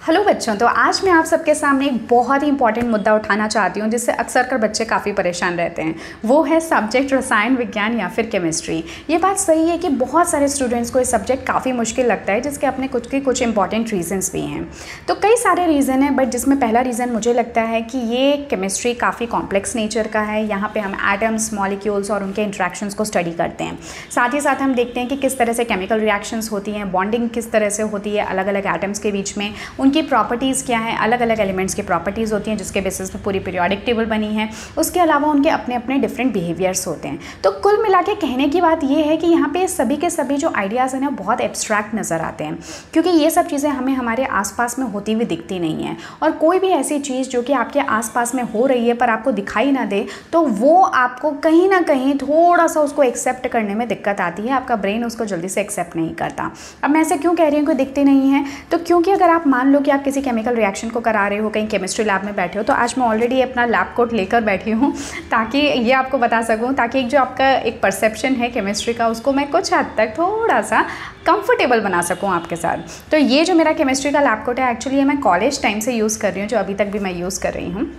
Hello बच्चों, तो आज मैं आप सबके सामने एक बहुत ही इंपॉर्टेंट मुद्दा उठाना चाहती हूँ जिससे अक्सर कर बच्चे काफ़ी परेशान रहते हैं। वो है सब्जेक्ट रसायन विज्ञान या फिर केमिस्ट्री। ये बात सही है कि बहुत सारे स्टूडेंट्स को ये सब्जेक्ट काफ़ी मुश्किल लगता है, जिसके अपने कुछ इंपॉर्टेंट रीजंस भी हैं। तो कई सारे रीज़न हैं, बट जिसमें पहला रीज़न मुझे लगता है कि ये केमिस्ट्री काफ़ी कॉम्प्लेक्स नेचर का है। यहाँ पर हम एटम्स, मॉलिक्यूल्स और उनके इंट्रैक्शंस को स्टडी करते हैं। साथ ही साथ हम देखते हैं कि किस तरह से केमिकल रिएक्शंस होती हैं, बॉन्डिंग किस तरह से होती है अलग अलग एटम्स के बीच में, उनकी प्रॉपर्टीज़ क्या हैं, अलग अलग एलिमेंट्स की प्रॉपर्टीज़ होती हैं जिसके बेसिस पे पूरी पीरियोडिक टेबल बनी है। उसके अलावा उनके अपने अपने डिफरेंट बिहेवियर्स होते हैं। तो कुल मिला के कहने की बात यह है कि यहाँ पे सभी के सभी जो आइडियाज़ हैं ना बहुत एब्स्ट्रैक्ट नज़र आते हैं, क्योंकि ये सब चीज़ें हमें हमारे आसपास में होती हुई दिखती नहीं है। और कोई भी ऐसी चीज़ जो कि आपके आसपास में हो रही है पर आपको दिखाई ना दे, तो वो आपको कहीं ना कहीं थोड़ा सा उसको एक्सेप्ट करने में दिक्कत आती है। आपका ब्रेन उसको जल्दी से एक्सेप्ट नहीं करता। अब मैं ऐसे क्यों कह रही हूँ कि दिखती नहीं है, तो क्योंकि अगर आप मान लो कि आप किसी केमिकल रिएक्शन को करा रहे हो, कहीं केमिस्ट्री लैब में बैठे हो, तो आज मैं ऑलरेडी अपना लैब कोट लेकर बैठी हूँ ताकि ये आपको बता सकूँ, ताकि एक जो आपका एक परसेप्शन है केमिस्ट्री का उसको मैं कुछ हद तक थोड़ा सा कंफर्टेबल बना सकूँ आपके साथ। तो ये जो मेरा केमिस्ट्री का लैब कोट है, एक्चुअली ये मैं कॉलेज टाइम से यूज़ कर रही हूँ, जो अभी तक भी मैं यूज़ कर रही हूँ।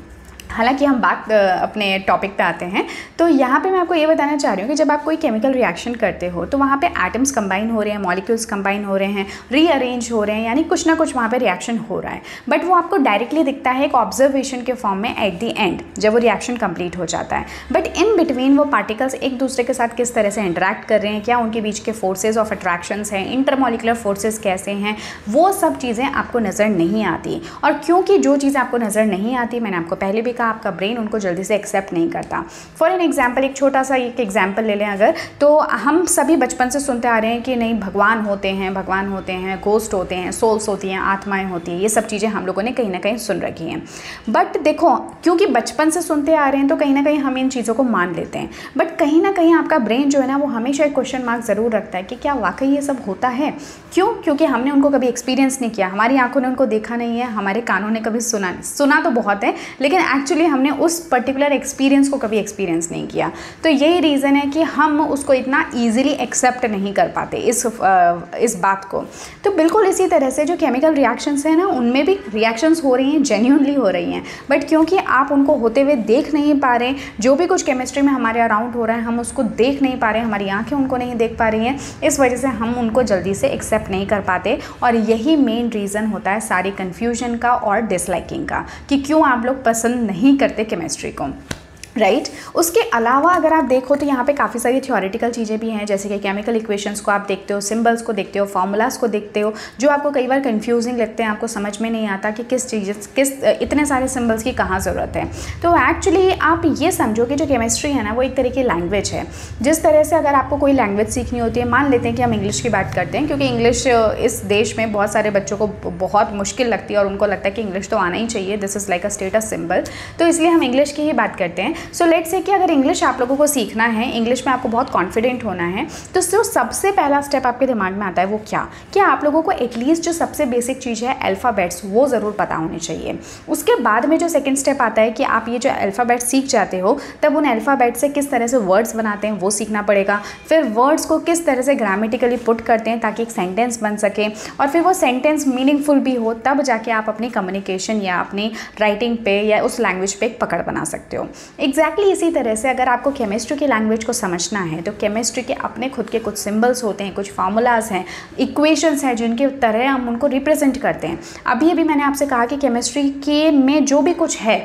हालांकि हम बात अपने टॉपिक पे आते हैं, तो यहाँ पे मैं आपको ये बताना चाह रही हूँ कि जब आप कोई केमिकल रिएक्शन करते हो तो वहाँ पे एटम्स कंबाइन हो रहे हैं, मॉलिक्यूल्स कंबाइन हो रहे हैं, रीअरेंज हो रहे हैं, यानी कुछ ना कुछ वहाँ पे रिएक्शन हो रहा है। बट वो आपको डायरेक्टली दिखता है एक ऑब्जर्वेशन के फॉर्म में एट द एंड, जब वो रिएक्शन कंप्लीट हो जाता है। बट इन बिटवीन वो पार्टिकल्स एक दूसरे के साथ किस तरह से इंटरेक्ट कर रहे हैं, क्या उनके बीच के फोर्सेज ऑफ अट्रैक्शंस हैं, इंटरमॉलिकुलर फोर्सेज कैसे हैं, वो सब चीज़ें आपको नज़र नहीं आती। और क्योंकि जो चीज़ आपको नज़र नहीं आती, मैंने आपको पहले भी कहा, आपका ब्रेन उनको जल्दी से एक्सेप्ट नहीं करता। फॉर एन एग्जाम्पल, एक छोटा सा एक एग्जाम्पल ले लें अगर, तो हम सभी बचपन से सुनते आ रहे हैं कि नहीं भगवान होते हैं, घोस्ट होते हैं, सोल्स होती हैं, आत्माएं होती हैं। ये सब चीज़ें हम लोगों ने कहीं ना कहीं सुन रखी हैं। बट देखो, क्योंकि बचपन से सुनते आ रहे हैं तो कहीं ना कहीं हम इन चीज़ों को मान लेते हैं। बट कहीं ना कहीं आपका ब्रेन जो है ना, वो हमेशा एक क्वेश्चन मार्क ज़रूर रखता है कि क्या वाकई ये सब होता है। क्यों? क्योंकि हमने उनको कभी एक्सपीरियंस नहीं किया, हमारी आंखों ने उनको देखा नहीं है, हमारे कानों ने कभी सुना तो बहुत है, लेकिन एक्चुअली हमने उस पर्टिकुलर एक्सपीरियंस को कभी एक्सपीरियंस नहीं किया। तो यही रीज़न है कि हम उसको इतना ईजिली एक्सेप्ट नहीं कर पाते इस बात को। तो बिल्कुल इसी तरह से जो केमिकल रिएक्शंस हैं ना, उनमें भी रिएक्शंस हो रही हैं, जेन्युइनली हो रही हैं, बट क्योंकि आप उनको होते हुए देख नहीं पा रहे, जो भी कुछ केमिस्ट्री में हमारे अराउंड हो रहा है हम उसको देख नहीं पा रहे, हमारी आंखें उनको नहीं देख पा रही हैं, इस वजह से हम उनको जल्दी से एक्सेप्ट नहीं कर पाते। और यही मेन रीज़न होता है सारी कन्फ्यूजन का और डिसलाइकिंग का, कि क्यों आप लोग पसंद नहीं करते केमिस्ट्री को, राइट। उसके अलावा अगर आप देखो तो यहाँ पे काफ़ी सारी थ्योरेटिकल चीज़ें भी हैं, जैसे कि केमिकल इक्वेशंस को आप देखते हो, सिंबल्स को देखते हो, फार्मूलाज को देखते हो, जो आपको कई बार कंफ्यूजिंग लगते हैं, आपको समझ में नहीं आता कि किस इतने सारे सिंबल्स की कहाँ ज़रूरत है। तो एक्चुअली आप ये समझो कि जो केमिस्ट्री है ना, वो एक तरह की लैंग्वेज है। जिस तरह से अगर आपको कोई लैंग्वेज सीखनी होती है, मान लेते हैं कि हम इंग्लिश की बात करते हैं, क्योंकि इंग्लिश इस देश में बहुत सारे बच्चों को बहुत मुश्किल लगती है और उनको लगता है कि इंग्लिश तो आना ही चाहिए, this is like a status symbol, तो इसलिए हम इंग्लिश की ही बात करते हैं। सो लेट्स से कि अगर इंग्लिश आप लोगों को सीखना है, इंग्लिश में आपको बहुत कॉन्फिडेंट होना है, तो जो सबसे पहला स्टेप आपके दिमाग में आता है वो क्या आप लोगों को एटलीस्ट जो सबसे बेसिक चीज़ है अल्फ़ाबेट्स, वो ज़रूर पता होनी चाहिए। उसके बाद में जो सेकंड स्टेप आता है कि आप ये जो अल्फ़ाबेट्स सीख जाते हो, तब उन अल्फ़ाबेट से किस तरह से वर्ड्स बनाते हैं वो सीखना पड़ेगा। फिर वर्ड्स को किस तरह से ग्रामेटिकली पुट करते हैं ताकि एक सेंटेंस बन सके, और फिर वो सेंटेंस मीनिंगफुल भी हो, तब जाके आप अपनी कम्युनिकेशन या अपनी राइटिंग पे या उस लैंग्वेज पे एक पकड़ बना सकते हो। एग्जैक्टली इसी तरह से अगर आपको केमिस्ट्री की लैंग्वेज को समझना है, तो केमिस्ट्री के अपने खुद के कुछ सिंबल्स होते हैं, कुछ फार्मूलाज हैं, इक्वेशंस हैं, जिनके तरह हम उनको रिप्रेजेंट करते हैं। अभी मैंने आपसे कहा कि केमिस्ट्री के में जो भी कुछ है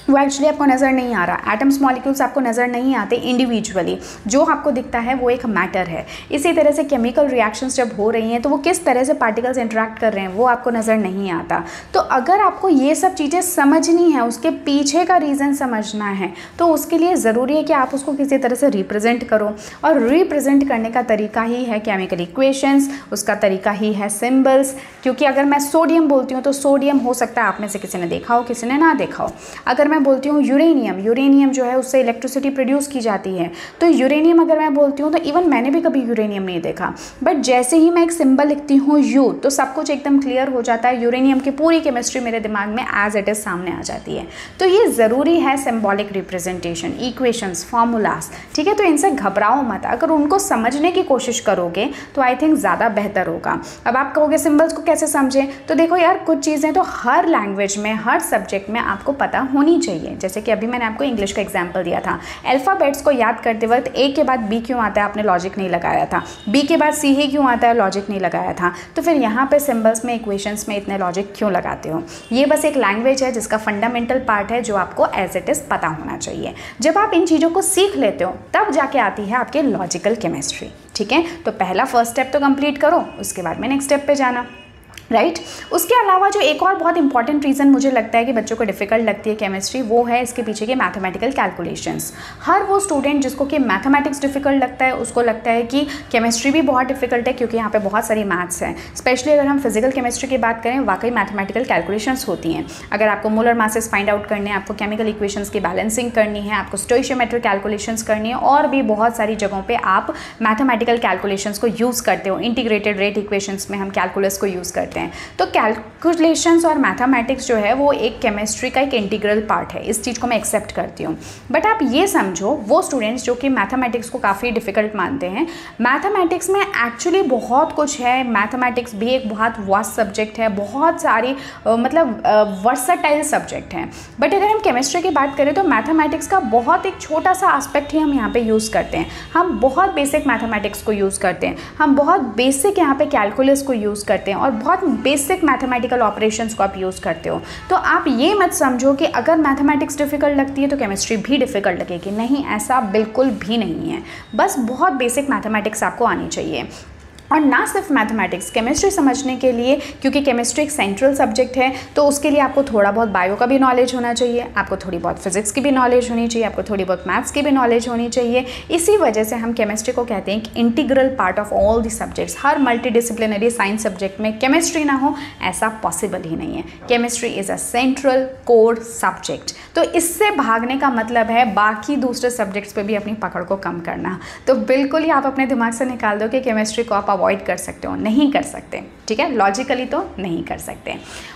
वो एक्चुअली आपको नज़र नहीं आ रहा। एटम्स, मॉलिक्यूल्स आपको नज़र नहीं आते इंडिविजुअली, जो आपको दिखता है वो एक मैटर है। इसी तरह से केमिकल रिएक्शंस जब हो रही हैं तो वो किस तरह से पार्टिकल्स इंटरेक्ट कर रहे हैं वो आपको नज़र नहीं आता। तो अगर आपको ये सब चीज़ें समझनी है, उसके पीछे का रीज़न समझना है, तो उसके लिए ज़रूरी है कि आप उसको किसी तरह से रिप्रेजेंट करो, और रिप्रेजेंट करने का तरीका ही है केमिकल इक्वेशंस, उसका तरीका ही है सिम्बल्स। क्योंकि अगर मैं सोडियम बोलती हूँ तो सोडियम हो सकता है आप में से किसी ने देखा हो, किसी ने ना देखा हो। अगर मैं मैं बोलती हूँ यूरेनियम, यूरेनियम जो है उससे इलेक्ट्रिसिटी प्रोड्यूस की जाती है। तो यूरेनियम अगर मैं बोलती हूँ तो इवन मैंने भी कभी यूरेनियम नहीं देखा, बट जैसे ही मैं एक सिंबल लिखती हूँ यू, तो सब कुछ एकदम क्लियर हो जाता है। यूरेनियम की पूरी केमिस्ट्री मेरे दिमाग में एज इट इज सामने आ जाती है। तो ये ज़रूरी है सिंबॉलिक रिप्रेजेंटेशन, इक्वेशंस, फॉर्मूलाज, ठीक है। तो इनसे घबराओ मत, अगर उनको समझने की कोशिश करोगे तो आई थिंक ज़्यादा बेहतर होगा। अब आप कहोगे सिंबल्स को कैसे समझें, तो देखो यार कुछ चीज़ें तो हर लैंग्वेज में, हर सब्जेक्ट में आपको पता होनी चाहिए। जैसे कि अभी मैंने आपको इंग्लिश का एग्जाम्पल दिया था, अल्फ़ाबेट्स को याद करते वक्त ए के बाद बी क्यों आता है, आपने लॉजिक नहीं लगाया था, बी के बाद सी ही क्यों आता है, लॉजिक नहीं लगाया था। तो फिर यहाँ पे सिंबल्स में, इक्वेशंस में इतने लॉजिक क्यों लगाते हो। ये बस एक लैंग्वेज है जिसका फंडामेंटल पार्ट है जो आपको एज इट इज़ पता होना चाहिए। जब आप इन चीज़ों को सीख लेते हो तब जाके आती है आपकी लॉजिकल केमिस्ट्री, ठीक है। तो पहला फर्स्ट स्टेप तो कंप्लीट करो, उसके बाद में नेक्स्ट स्टेप पे जाना, राइट। उसके अलावा जो एक और बहुत इंपॉर्टेंट रीज़न मुझे लगता है कि बच्चों को डिफ़िकल्ट लगती है केमिस्ट्री, वो है इसके पीछे के मैथमेटिकल कैलकुलेशंस। हर वो स्टूडेंट जिसको कि मैथमेटिक्स डिफ़िकल्ट लगता है उसको लगता है कि केमिस्ट्री भी बहुत डिफ़िकल्ट है, क्योंकि यहाँ पे बहुत सारी मैथ्स हैं। स्पेशली अगर हम फिजिकल केमिस्ट्री की बात करें, वाकई मैथमेटिकल कैलकुलेशंस होती हैं। अगर आपको मोलर मासेस फाइंड आउट करने हैं, आपको केमिकल इक्वेशंस की बैलेंसिंग करनी है, आपको स्टोइशियोमेट्रिक कैलकुलेशंस करनी है, और भी बहुत सारी जगहों पर आप मैथमेटिकल कैलकुलेशंस को यूज़ करते हो। इंटीग्रेटेड रेट इक्वेशंस में हम कैलकुलस को यूज़ करते हैं। तो कैलकुलेशंस और मैथमेटिक्स जो है वो एक केमिस्ट्री का एक इंटीग्रल पार्ट है, इस चीज़ को मैं एक्सेप्ट करती हूँ। बट आप ये समझो, वो स्टूडेंट्स जो कि मैथमेटिक्स को काफ़ी डिफ़िकल्ट मानते हैं, मैथमेटिक्स में एक्चुअली बहुत कुछ है। मैथमेटिक्स भी एक बहुत वास्ट सब्जेक्ट है, बहुत सारी वर्सटाइल सब्जेक्ट हैं। बट अगर हम केमिस्ट्री की बात करें तो मैथमेटिक्स का बहुत एक छोटा सा एस्पेक्ट ही हम यहाँ पे यूज़ करते हैं। हम बहुत बेसिक मैथमेटिक्स को यूज़ करते हैं, हम बहुत बेसिक यहाँ पे कैलकुलस को यूज़ करते हैं, और बहुत बेसिक मैथमेटिकल ऑपरेशंस को आप यूज़ करते हो। तो आप ये मत समझो कि अगर मैथमेटिक्स डिफ़िकल्ट लगती है तो केमिस्ट्री भी डिफ़िकल्ट लगेगी, नहीं, ऐसा बिल्कुल भी नहीं है। बस बहुत बेसिक मैथमेटिक्स आपको आनी चाहिए। और ना सिर्फ मैथमेटिक्स, केमिस्ट्री समझने के लिए, क्योंकि केमिस्ट्री एक सेंट्रल सब्जेक्ट है, तो उसके लिए आपको थोड़ा बहुत बायो का भी नॉलेज होना चाहिए, आपको थोड़ी बहुत फिजिक्स की भी नॉलेज होनी चाहिए, आपको थोड़ी बहुत मैथ्स की भी नॉलेज होनी चाहिए। इसी वजह से हम केमिस्ट्री को कहते हैं कि integral part of all the subjects. Her multidisciplinary science subject में केमिस्ट्री ना हो ऐसा पॉसिबल ही नहीं है। Chemistry is a central core subject. तो इससे भागने का मतलब है बाकी दूसरे सब्जेक्ट्स पे भी अपनी पकड़ को कम करना। तो बिल्कुल ही आप अपने दिमाग से निकाल दो कि केमिस्ट्री को आप अवॉइड कर सकते हो, नहीं कर सकते, ठीक है। लॉजिकली तो नहीं कर सकते।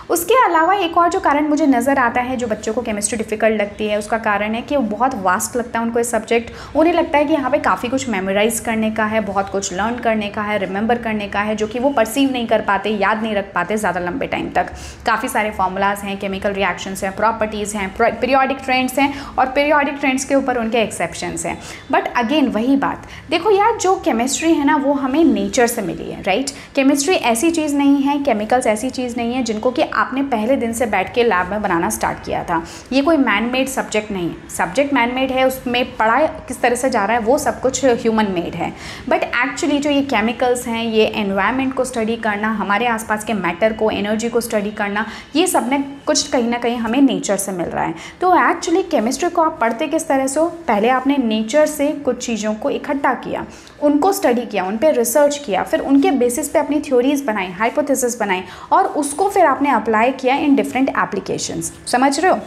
उसके अलावा एक और जो कारण मुझे नज़र आता है जो बच्चों को केमिस्ट्री डिफ़िकल्ट लगती है, उसका कारण है कि वो बहुत वास्ट लगता है उनको ये सब्जेक्ट। उन्हें लगता है कि यहाँ पे काफ़ी कुछ मेमोराइज करने का है, बहुत कुछ लर्न करने का है, रिमेंबर करने का है, जो कि वो परसीव नहीं कर पाते, याद नहीं रख पाते ज़्यादा लंबे टाइम तक। काफ़ी सारे फॉर्मूलाज हैं, केमिकल रिएक्शंस हैं, प्रॉपर्टीज़ हैं, पीरियोडिक ट्रेंड्स हैं, और पीरियोडिक ट्रेंड्स के ऊपर उनके एक्सेप्शंस हैं। बट अगेन वही बात, देखो यार, जो केमिस्ट्री है ना वो हमें नेचर से मिली है, राइट। केमिस्ट्री ऐसी चीज़ नहीं है, केमिकल्स ऐसी चीज़ नहीं है जिनको कि आपने पहले दिन से बैठ के लैब में बनाना स्टार्ट किया था। ये कोई मैन मेड सब्जेक्ट नहीं है। सब्जेक्ट मैन मेड है, उसमें पढ़ा किस तरह से जा रहा है वो सब कुछ ह्यूमन मेड है। बट एक्चुअली जो ये केमिकल्स हैं, ये एनवायरनमेंट को स्टडी करना, हमारे आसपास के मैटर को, एनर्जी को स्टडी करना, ये सब ने कुछ कहीं ना कहीं हमें नेचर से मिल रहा है। तो एक्चुअली केमिस्ट्री को आप पढ़ते किस तरह से हो, पहले आपने नेचर से कुछ चीज़ों को इकट्ठा किया, उनको स्टडी किया, उन पर रिसर्च किया, फिर उनके बेसिस पे अपनी थ्योरीज बनाई, हाइपोथेसिस बनाई, और उसको फिर आपने अप्लाई किया इन डिफरेंट एप्लीकेशंस। समझ रहे हो।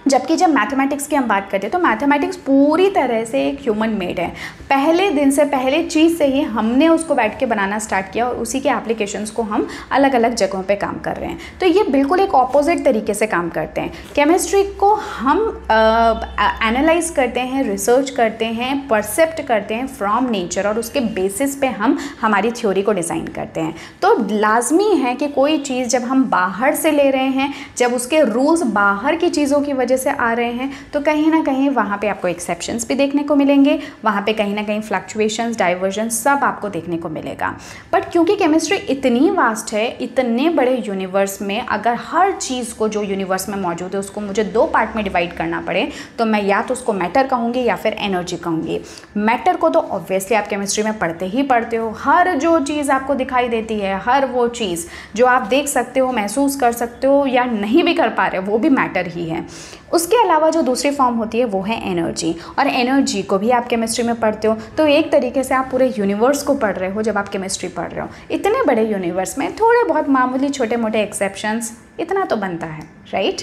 जबकि जब मैथमेटिक्स की हम बात करते हैं तो मैथमेटिक्स पूरी तरह से एक ह्यूमन मेड है। पहले दिन से, पहले चीज़ से ही हमने उसको बैठ के बनाना स्टार्ट किया, और उसी के एप्लीकेशंस को हम अलग अलग जगहों पे काम कर रहे हैं। तो ये बिल्कुल एक ऑपोजिट तरीके से काम करते हैं। केमिस्ट्री को हम एनालाइज करते हैं, रिसर्च करते हैं, परसेप्ट करते हैं फ्रॉम नेचर, और उसके बेसिस पे हम हमारी थ्योरी को डिज़ाइन करते हैं। तो लाजमी है कि कोई चीज़ जब हम बाहर से ले रहे हैं, जब उसके रूल्स बाहर की चीज़ों की वजह से आ रहे हैं, तो कहीं ना कहीं वहाँ पे आपको एक्सेप्शंस भी देखने को मिलेंगे, वहाँ पे कहीं ना कहीं फ्लक्चुएशंस, डाइवर्जन्स सब आपको देखने को मिलेगा। बट क्योंकि केमिस्ट्री इतनी वास्ट है, इतने बड़े यूनिवर्स में अगर हर चीज़ को जो यूनिवर्स में मौजूद है उसको मुझे दो पार्ट में डिवाइड करना पड़े, तो मैं या तो उसको मैटर कहूँगी या फिर एनर्जी कहूँगी। मैटर को तो ऑब्वियसली आप केमिस्ट्री में पढ़ते ही पढ़ते हो। हर जो चीज़ आपको दिखाई देती है, हर वो चीज़ जो आप देख सकते हो, महसूस कर सकते हो, या नहीं भी कर पा रहे हो, वो भी मैटर ही है। उसके अलावा जो दूसरी फॉर्म होती है वो है एनर्जी, और एनर्जी को भी आप केमिस्ट्री में पढ़ते हो। तो एक तरीके से आप पूरे यूनिवर्स को पढ़ रहे हो जब आप केमिस्ट्री पढ़ रहे हो। इतने बड़े यूनिवर्स में थोड़े बहुत मामूली छोटे मोटे एक्सेप्शंस, इतना तो बनता है, राइट।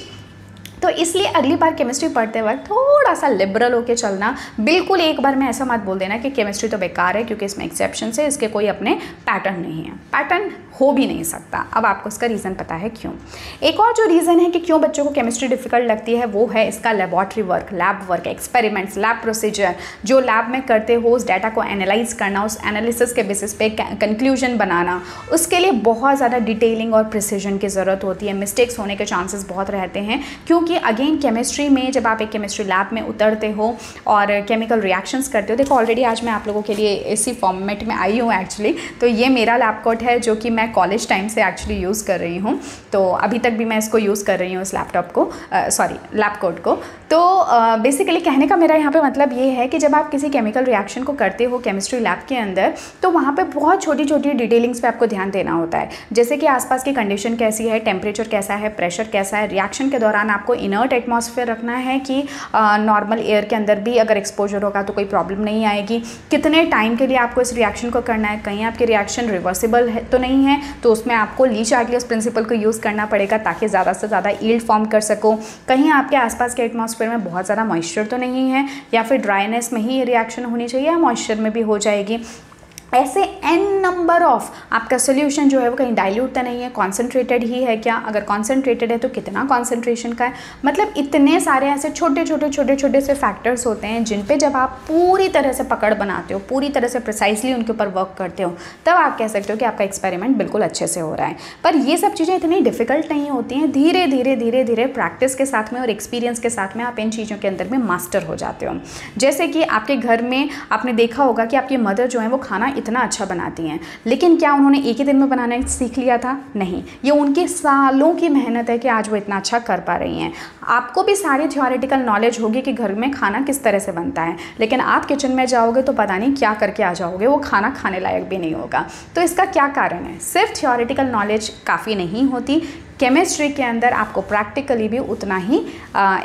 तो इसलिए अगली बार केमिस्ट्री पढ़ते वक्त थोड़ा सा लिबरल होकर चलना। बिल्कुल एक बार में ऐसा मत बोल देना कि केमिस्ट्री तो बेकार है क्योंकि इसमें एक्सेप्शन है, इसके कोई अपने पैटर्न नहीं है। पैटर्न हो भी नहीं सकता। अब आपको इसका रीज़न पता है क्यों। एक और जो रीज़न है कि क्यों बच्चों को केमिस्ट्री डिफ़िकल्ट लगती है वो है इसका laboratory work, lab work, experiments, lab procedure. जो लैब में करते हो उस डाटा को एनालाइज करना, उस एनालिसिस के बेसिस पे कंक्लूजन बनाना, उसके लिए बहुत ज़्यादा डिटेलिंग और प्रिसीजन की ज़रूरत होती है। मिस्टेक्स होने के चांसेस बहुत रहते हैं क्योंकि अगेन केमिस्ट्री में जब आप एक केमिस्ट्री लैब में उतरते हो और केमिकल रिएक्शंस करते हो, देखो ऑलरेडी आज मैं आप लोगों के लिए इसी फॉर्मेट में आई हूँ एक्चुअली। तो ये मेरा लैब कोट है जो कि मैं कॉलेज टाइम से एक्चुअली यूज़ कर रही हूँ, तो अभी तक भी मैं इसको यूज़ कर रही हूँ इस लैपटॉप को, लैब कोट को। तो बेसिकली कहने का मेरा यहाँ पे मतलब ये है कि जब आप किसी केमिकल रिएक्शन को करते हो केमिस्ट्री लैब के अंदर, तो वहाँ पे बहुत छोटी छोटी डिटेलिंग्स पे आपको ध्यान देना होता है। जैसे कि आसपास की कंडीशन कैसी है, टेम्परेचर कैसा है, प्रेशर कैसा है, रिएक्शन के दौरान आपको इनर्ट एटमॉस्फेयर रखना है कि नॉर्मल एयर के अंदर भी अगर एक्सपोजर होगा तो कोई प्रॉब्लम नहीं आएगी। कितने टाइम के लिए आपको इस रिएक्शन को करना है, कहीं आपकी रिएक्शन रिवर्सिबल है तो नहीं है, तो उसमें आपको ली-चार्टलियस प्रिंसिपल को यूज़ करना पड़ेगा ताकि ज़्यादा से ज़्यादा यील्ड फॉर्म कर सको। कहीं आपके आसपास के एटमॉस्फेयर में बहुत ज़्यादा मॉइस्चर तो नहीं है, या फिर ड्राइनेस में ही ये रिएक्शन होनी चाहिए या मॉइस्चर में भी हो जाएगी। ऐसे n नंबर ऑफ आपका सोल्यूशन जो है वो कहीं डाइल्यूट तो नहीं है, कॉन्सेंट्रेटेड ही है क्या, अगर कॉन्सेंट्रेटेड है तो कितना कॉन्सेंट्रेशन का है। मतलब इतने सारे ऐसे छोटे छोटे से फैक्टर्स होते हैं जिन पे जब आप पूरी तरह से पकड़ बनाते हो, पूरी तरह से प्रिसाइसली उनके ऊपर वर्क करते हो, तब आप कह सकते हो कि आपका एक्सपेरिमेंट बिल्कुल अच्छे से हो रहा है। पर ये सब चीज़ें इतनी डिफ़िकल्ट नहीं होती हैं। धीरे धीरे प्रैक्टिस के साथ में और एक्सपीरियंस के साथ में आप इन चीज़ों के अंदर में मास्टर हो जाते हो। जैसे कि आपके घर में आपने देखा होगा कि आपकी मदर जो है वो खाना इतना अच्छा बनाती हैं, लेकिन क्या उन्होंने एक ही दिन में बनाना सीख लिया था? नहीं, ये उनकी सालों की मेहनत है कि आज वो इतना अच्छा कर पा रही हैं। आपको भी सारी थ्योरेटिकल नॉलेज होगी कि घर में खाना किस तरह से बनता है, लेकिन आप किचन में जाओगे तो पता नहीं क्या करके आ जाओगे, वो खाना खाने लायक भी नहीं होगा। तो इसका क्या कारण है? सिर्फ थ्योरेटिकल नॉलेज काफ़ी नहीं होती। केमिस्ट्री के अंदर आपको प्रैक्टिकली भी उतना ही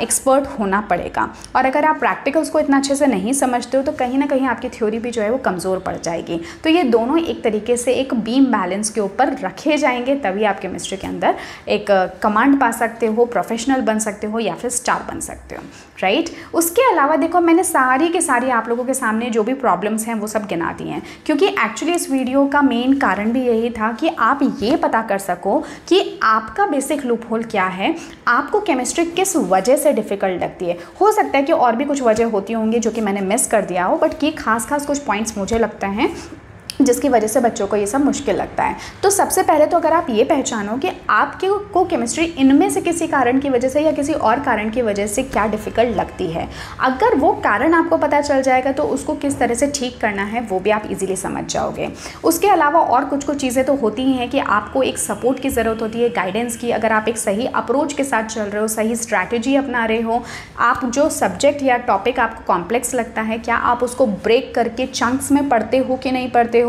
एक्सपर्ट होना पड़ेगा, और अगर आप प्रैक्टिकल्स को इतना अच्छे से नहीं समझते हो तो कहीं ना कहीं आपकी थ्योरी भी जो है वो कमज़ोर पड़ जाएगी। तो ये दोनों एक तरीके से एक बीम बैलेंस के ऊपर रखे जाएंगे, तभी आप केमिस्ट्री के अंदर एक कमांड पा सकते हो, प्रोफेशनल बन सकते हो या फिर स्टार बन सकते हो, राइट। उसके अलावा देखो मैंने सारी के सारी आप लोगों के सामने जो भी प्रॉब्लम्स हैं वो सब गिना दी हैं, क्योंकि एक्चुअली इस वीडियो का मेन कारण भी यही था कि आप ये पता कर सको कि आपका बेसिक लूप होल क्या है, आपको केमिस्ट्री किस वजह से डिफ़िकल्ट लगती है। हो सकता है कि और भी कुछ वजह होती होंगी जो कि मैंने मिस कर दिया हो, बट कि खास कुछ पॉइंट्स मुझे लगता है जिसकी वजह से बच्चों को ये सब मुश्किल लगता है। तो सबसे पहले तो अगर आप ये पहचानो कि आपके को केमिस्ट्री इनमें से किसी कारण की वजह से या किसी और कारण की वजह से क्या डिफ़िकल्ट लगती है, अगर वो कारण आपको पता चल जाएगा तो उसको किस तरह से ठीक करना है वो भी आप इजीली समझ जाओगे। उसके अलावा और कुछ चीज़ें तो होती ही हैं कि आपको एक सपोर्ट की ज़रूरत होती है, गाइडेंस की। अगर आप एक सही अप्रोच के साथ चल रहे हो, सही स्ट्रैटेजी अपना रहे हो, आप जो सब्जेक्ट या टॉपिक आपको कॉम्प्लेक्स लगता है, क्या आप उसको ब्रेक करके चंक्स में पढ़ते हो कि नहीं पढ़ते हो,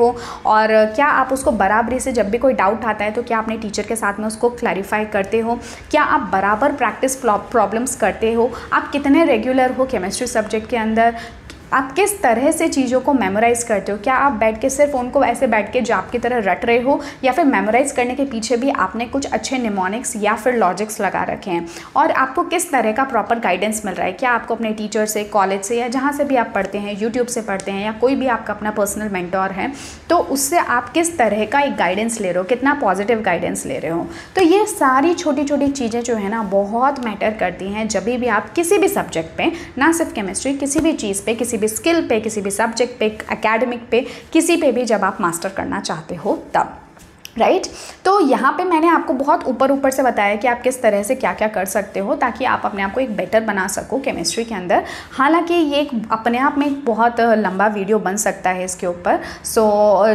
और क्या आप उसको बराबरी से जब भी कोई डाउट आता है तो क्या अपने टीचर के साथ में उसको क्लैरिफाई करते हो, क्या आप बराबर प्रैक्टिस प्रॉब्लम्स करते हो, आप कितने रेगुलर हो केमिस्ट्री सब्जेक्ट के अंदर, आप किस तरह से चीज़ों को मेमोराइज करते हो, क्या आप बैठ के सिर्फ उनको ऐसे बैठ के जाप की तरह रट रहे हो, या फिर मेमोराइज करने के पीछे भी आपने कुछ अच्छे निमोनिक्स या फिर लॉजिक्स लगा रखे हैं, और आपको किस तरह का प्रॉपर गाइडेंस मिल रहा है। क्या आपको अपने टीचर से, कॉलेज से, या जहाँ से भी आप पढ़ते हैं, यूट्यूब से पढ़ते हैं, या कोई भी आपका अपना पर्सनल मेंटोर है, तो उससे आप किस तरह का एक गाइडेंस ले रहे हो, कितना पॉजिटिव गाइडेंस ले रहे हो। तो ये सारी छोटी छोटी चीज़ें जो है ना बहुत मैटर करती हैं जब भी आप किसी भी सब्जेक्ट पे, ना सिर्फ केमिस्ट्री, किसी भी चीज़ पे, किसी भी स्किल पे, किसी भी सब्जेक्ट पे, एकेडमिक पे, किसी पे भी जब आप मास्टर करना चाहते हो तब, राइट। तो यहाँ पे मैंने आपको बहुत ऊपर से बताया कि आप किस तरह से क्या क्या कर सकते हो ताकि आप अपने आप को एक बेटर बना सको केमिस्ट्री के अंदर। हालांकि ये एक अपने आप में एक बहुत लंबा वीडियो बन सकता है इसके ऊपर,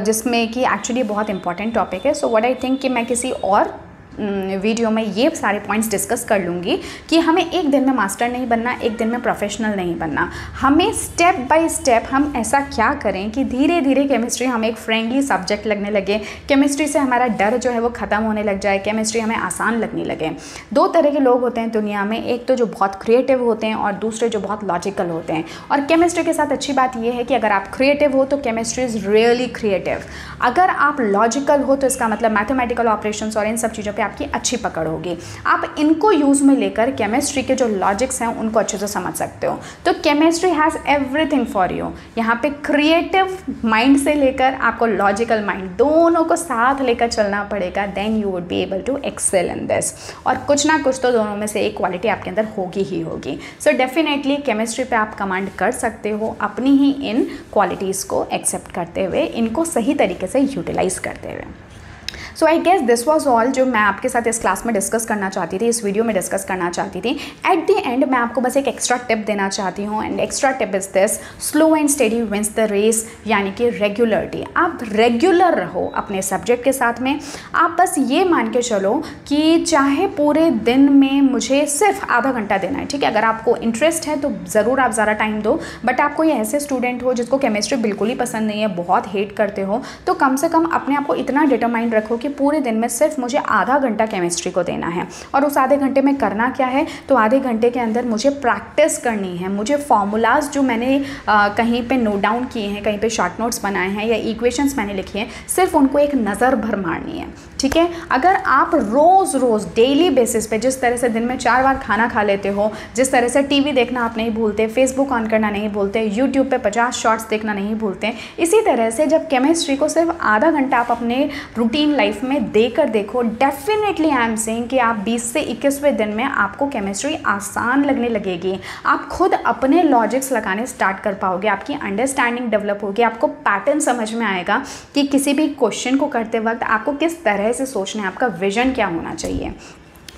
जिसमें कि एक्चुअली बहुत इंपॉर्टेंट टॉपिक है। सो व्हाट आई थिंक कि मैं किसी और वीडियो में ये सारे पॉइंट्स डिस्कस कर लूँगी कि हमें एक दिन में मास्टर नहीं बनना, एक दिन में प्रोफेशनल नहीं बनना। हमें स्टेप बाय स्टेप हम ऐसा क्या करें कि धीरे धीरे केमिस्ट्री हमें एक फ्रेंडली सब्जेक्ट लगने लगे, केमिस्ट्री से हमारा डर जो है वो ख़त्म होने लग जाए, केमिस्ट्री हमें आसान लगने लगे। दो तरह के लोग होते हैं दुनिया में, एक तो जो बहुत क्रिएटिव होते हैं और दूसरे जो बहुत लॉजिकल होते हैं। और केमिस्ट्री के साथ अच्छी बात यह है कि अगर आप क्रिएटिव हो तो केमिस्ट्री इज़ रियली क्रिएटिव। अगर आप लॉजिकल हो तो इसका मतलब मैथमेटिकल ऑपरेशंस और इन सब चीज़ों पर आपकी अच्छी पकड़ होगी। आप इनको यूज़ में लेकर केमिस्ट्री के जो लॉजिक्स हैं उनको अच्छे से समझ सकते हो। तो chemistry has everything for you. यहाँ पे क्रिएटिव माइंड से लेकर आपको लॉजिकल माइंड दोनों को साथ लेकर चलना पड़ेगा, then you would be able to excel in this. और कुछ ना कुछ तो दोनों में से एक क्वालिटी आपके अंदर होगी ही होगी। सो डेफिनेटली केमिस्ट्री पे आप कमांड कर सकते हो अपनी ही इन क्वालिटीज़ को एक्सेप्ट करते हुए, इनको सही तरीके से यूटिलाइज करते हुए। So I guess this was all जो मैं आपके साथ इस क्लास में डिस्कस करना चाहती थी, इस वीडियो में डिस्कस करना चाहती थी। एट द एंड मैं आपको बस एक एक्स्ट्रा टिप देना चाहती हूँ, and extra tip is this: slow and steady wins the race, यानी कि रेगुलरिटी। आप रेगुलर रहो अपने सब्जेक्ट के साथ में। आप बस ये मान के चलो कि चाहे पूरे दिन में मुझे सिर्फ आधा घंटा देना है, ठीक है। अगर आपको इंटरेस्ट है तो ज़रूर आप ज़्यादा टाइम दो, बट आप कोई ऐसे स्टूडेंट हो जिसको केमिस्ट्री बिल्कुल ही पसंद नहीं है, बहुत हेट करते हो, तो कम से कम अपने आप को इतना डिटरमाइंड रखो कि पूरे दिन में सिर्फ मुझे आधा घंटा केमिस्ट्री को देना है। और उस आधे घंटे में करना क्या है, तो आधे घंटे के अंदर मुझे प्रैक्टिस करनी है। मुझे फॉर्मूलाज जो मैंने कहीं पे नोट डाउन किए हैं, कहीं पे शॉर्ट नोट्स बनाए हैं या इक्वेशंस मैंने लिखी हैं, सिर्फ उनको एक नज़र भर मारनी है, ठीक है। अगर आप रोज़ रोज़ डेली बेसिस पे जिस तरह से दिन में 4 बार खाना खा लेते हो, जिस तरह से टीवी देखना आप नहीं भूलते, फेसबुक ऑन करना नहीं भूलते, यूट्यूब पे 50 शॉर्ट्स देखना नहीं भूलते, इसी तरह से जब केमिस्ट्री को सिर्फ आधा घंटा आप अपने रूटीन लाइफ में देकर देखो, डेफिनेटली आई एम सेइंग कि आप 20 से 21वें दिन में आपको केमिस्ट्री आसान लगने लगेगी। आप खुद अपने लॉजिक्स लगाने स्टार्ट कर पाओगे, आपकी अंडरस्टैंडिंग डेवलप होगी, आपको पैटर्न समझ में आएगा कि किसी भी क्वेश्चन को करते वक्त आपको किस तरह से सोचना है, आपका विजन क्या होना चाहिए,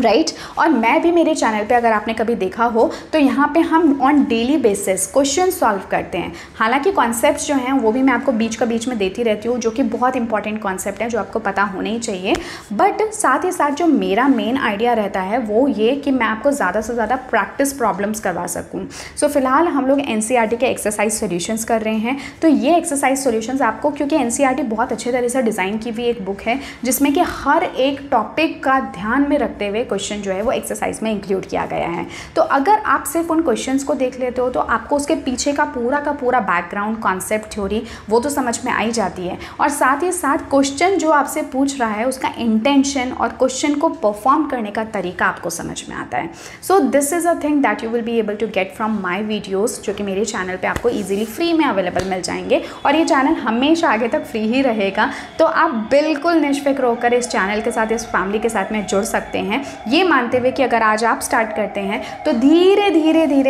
राइट। और मैं भी मेरे चैनल पे अगर आपने कभी देखा हो तो यहाँ पे हम on daily basis question solve करते हैं। हालांकि कॉन्सेप्ट्स जो हैं वो भी मैं आपको बीच में देती रहती हूँ, जो कि बहुत इंपॉर्टेंट कॉन्सेप्ट है, जो आपको पता होने ही चाहिए। बट साथ ही साथ जो मेरा मेन आइडिया रहता है वो ये कि मैं आपको ज़्यादा से ज़्यादा प्रैक्टिस प्रॉब्लम्स करवा सकूँ। सो फिलहाल हम लोग NCERT के एक्सरसाइज सोल्यूशंस कर रहे हैं। तो ये एक्सरसाइज सोल्यूशंस आपको, क्योंकि NCERT बहुत अच्छे तरह से डिज़ाइन की हुई एक बुक है जिसमें कि हर एक टॉपिक का ध्यान में रखते हुए क्वेश्चन जो है वो एक्सरसाइज में इंक्लूड किया गया है। तो अगर आप सिर्फ उन क्वेश्चंस को देख लेते हो तो आपको उसके पीछे का पूरा बैकग्राउंड, कॉन्सेप्ट, थ्योरी वो तो समझ में आई जाती है, और साथ ही साथ क्वेश्चन जो आपसे पूछ रहा है उसका इंटेंशन और क्वेश्चन को परफॉर्म करने का तरीका आपको समझ में आता है। So this is a thing that you will be able to get from my videos, जो कि मेरे चैनल पर आपको ईजिली फ्री में अवेलेबल मिल जाएंगे, और ये चैनल हमेशा आगे तक फ्री ही रहेगा। तो आप बिल्कुल निष्फिक्र होकर इस चैनल के साथ, इस फैमिली के साथ में जुड़ सकते हैं, ये मानते हुए कि अगर आज आप स्टार्ट करते हैं तो धीरे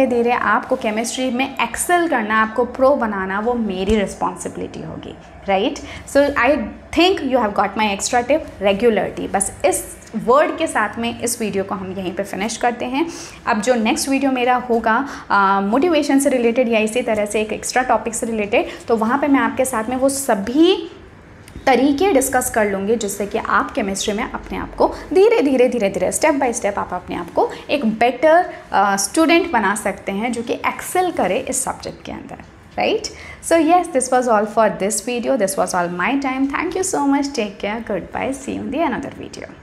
धीरे आपको केमिस्ट्री में एक्सेल करना, आपको प्रो बनाना, वो मेरी रिस्पॉन्सिबिलिटी होगी, right. So I think you have got my extra tip, regularity. बस इस वर्ड के साथ में इस वीडियो को हम यहीं पे फिनिश करते हैं। अब जो नेक्स्ट वीडियो मेरा होगा मोटिवेशन से रिलेटेड या इसी तरह से एक एक्स्ट्रा टॉपिक से रिलेटेड, तो वहाँ पे मैं आपके साथ में वो सभी तरीके डिस्कस कर लूँगी जिससे कि आप केमिस्ट्री में अपने आप को धीरे धीरे स्टेप बाय स्टेप आप अपने आप को एक बेटर स्टूडेंट बना सकते हैं जो कि एक्सेल करे इस सब्जेक्ट के अंदर, right. So yes, this was all for this video, this was all my time. Thank you so much, take care, good bye, see you in the another video.